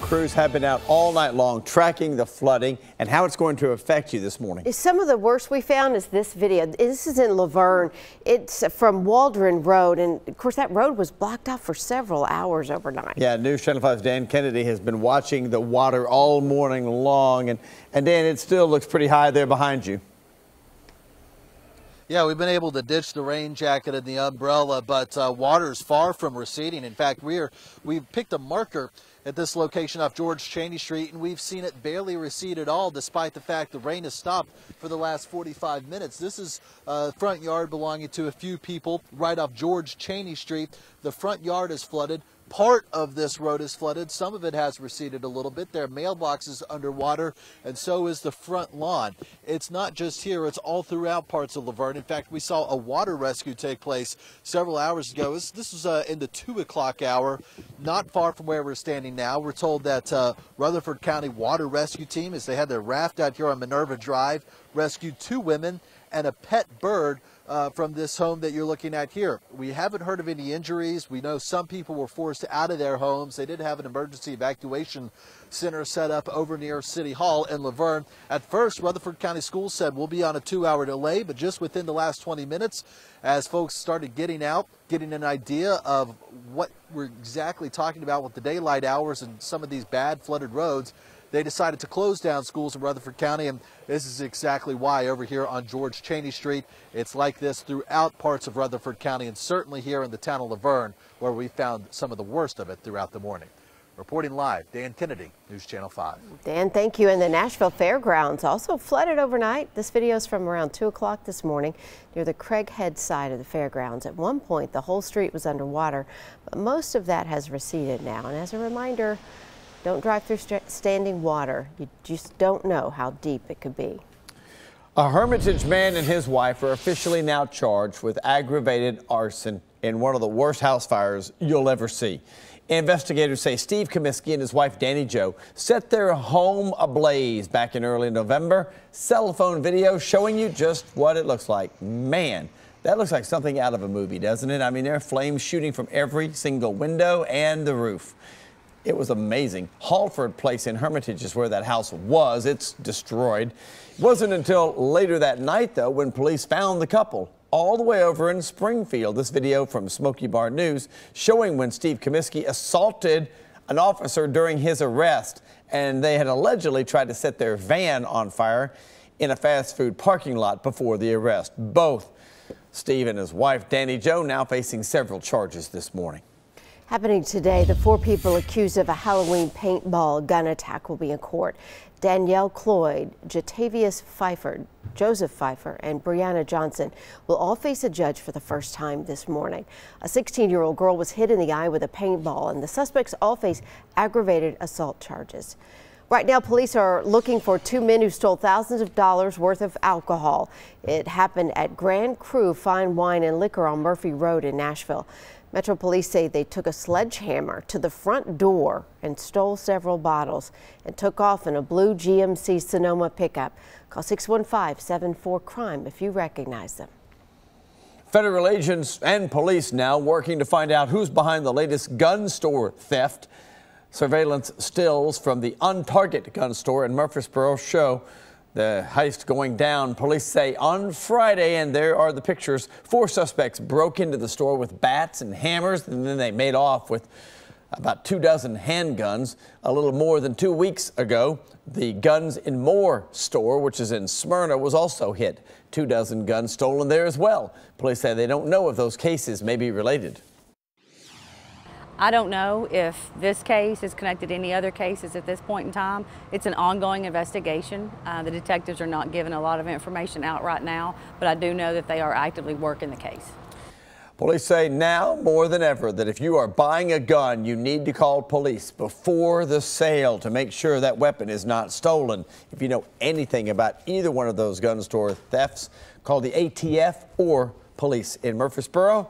crews have been out all night long tracking the flooding and how it's going to affect you this morning. Some of the worst we found is this video. This is in Laverne. It's from Waldron Road, and of course that road was blocked off for several hours overnight. Yeah, News Channel 5's Dan Kennedy has been watching the water all morning long, and Dan, it still looks pretty high there behind you. Yeah, we've been able to ditch the rain jacket and the umbrella, but water is far from receding. In fact, we've picked a marker at this location off George Cheney Street, and we've seen it barely recede at all, despite the fact the rain has stopped for the last 45 minutes. This is a front yard belonging to a few people right off George Cheney Street. The front yard is flooded. Part of this road is flooded. Some of it has receded a little bit. There are mailboxes underwater, and so is the front lawn. It's not just here. It's all throughout parts of Laverne. In fact, we saw a water rescue take place several hours ago. This was in the 2 o'clock hour, not far from where we're standing now. We're told that Rutherford County Water Rescue Team, as they had their raft out here on Minerva Drive, rescued 2 women and a pet bird from this home that you're looking at here. We haven't heard of any injuries. We know some people were forced out of their homes. They did have an emergency evacuation center set up over near City Hall in Laverne. At first, Rutherford County Schools said we'll be on a 2-hour delay, but just within the last 20 minutes, as folks started getting out, getting an idea of what we're exactly talking about with the daylight hours and some of these bad flooded roads, they decided to close down schools in Rutherford County, and this is exactly why over here on George Cheney Street, it's like this throughout parts of Rutherford County, and certainly here in the town of Laverne, where we found some of the worst of it throughout the morning. Reporting live, Dan Kennedy, News Channel 5. Dan, thank you. And the Nashville Fairgrounds also flooded overnight. This video is from around 2 o'clock this morning near the Craighead side of the fairgrounds. At one point, the whole street was underwater, but most of that has receded now. And as a reminder, don't drive through standing water. You just don't know how deep it could be. A Hermitage man and his wife are officially now charged with aggravated arson in one of the worst house fires you'll ever see. Investigators say Steve Comiskey and his wife Danny Jo set their home ablaze back in early November. Cell phone video showing you just what it looks like. Man, that looks like something out of a movie, doesn't it? I mean, there are flames shooting from every single window and the roof. It was amazing. Halford Place in Hermitage is where that house was. It's destroyed. It wasn't until later that night, though, when police found the couple all the way over in Springfield. This video from Smoky Bar News showing when Steve Comiskey assaulted an officer during his arrest, and they had allegedly tried to set their van on fire in a fast food parking lot before the arrest. Both Steve and his wife Danny Jo now facing several charges this morning. Happening today, the 4 people accused of a Halloween paintball gun attack will be in court. Danielle Cloyd, Jatavius Pfeiffer, Joseph Pfeiffer, and Brianna Johnson will all face a judge for the first time this morning. A 16-year-old girl was hit in the eye with a paintball, and the suspects all face aggravated assault charges. Right now, police are looking for 2 men who stole thousands of dollars worth of alcohol. It happened at Grand Cru Fine Wine and Liquor on Murphy Road in Nashville. Metro Police say they took a sledgehammer to the front door and stole several bottles and took off in a blue GMC Sonoma pickup. Call 615-74-CRIME if you recognize them. Federal agents and police now working to find out who's behind the latest gun store theft. Surveillance stills from the UnTarget gun store in Murfreesboro show the heist going down, police say, on Friday, and there are the pictures. 4 suspects broke into the store with bats and hammers, and then they made off with about 24 handguns. A little more than 2 weeks ago, the Guns and More store, which is in Smyrna, was also hit. 24 guns stolen there as well. Police say they don't know if those cases may be related. I don't know if this case is connected to any other cases at this point in time. It's an ongoing investigation. The detectives are not giving a lot of information out right now, but I do know that they are actively working the case. Police say now more than ever that if you are buying a gun, you need to call police before the sale to make sure that weapon is not stolen. If you know anything about either one of those gun store thefts, call the ATF or police in Murfreesboro.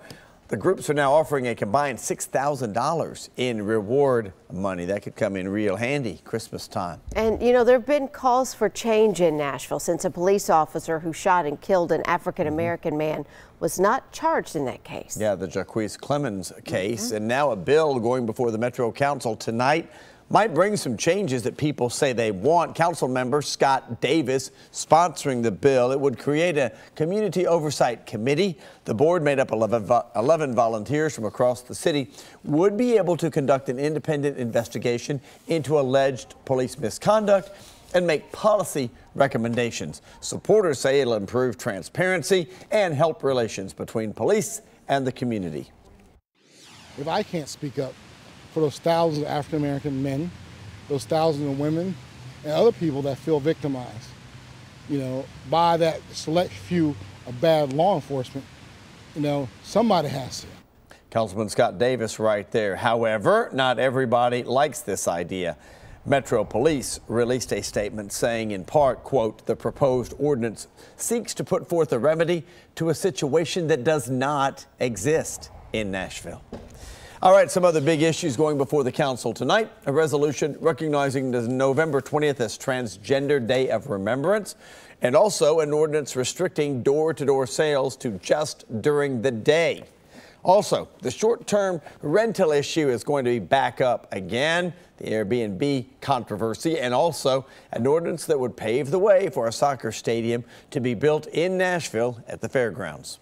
The groups are now offering a combined $6,000 in reward money. That could come in real handy Christmas time. And, you know, there have been calls for change in Nashville since a police officer who shot and killed an African-American man was not charged in that case. Yeah, the Jaquez Clemens case. And now a bill going before the Metro Council tonight might bring some changes that people say they want. Council member Scott Davis sponsoring the bill. It would create a community oversight committee. The board, made up of 11 volunteers from across the city, would be able to conduct an independent investigation into alleged police misconduct and make policy recommendations. Supporters say it'll improve transparency and help relations between police and the community. If I can't speak up for those thousands of African American men, those thousands of women, and other people that feel victimized, by that select few of bad law enforcement, somebody has to. Councilman Scott Davis right there. However, not everybody likes this idea. Metro Police released a statement saying, in part, quote, the proposed ordinance seeks to put forth a remedy to a situation that does not exist in Nashville. All right, some other big issues going before the council tonight. A resolution recognizing the November 20th as Transgender Day of Remembrance, and also an ordinance restricting door-to-door sales to just during the day. Also, the short-term rental issue is going to be back up again, the Airbnb controversy, and also an ordinance that would pave the way for a soccer stadium to be built in Nashville at the fairgrounds.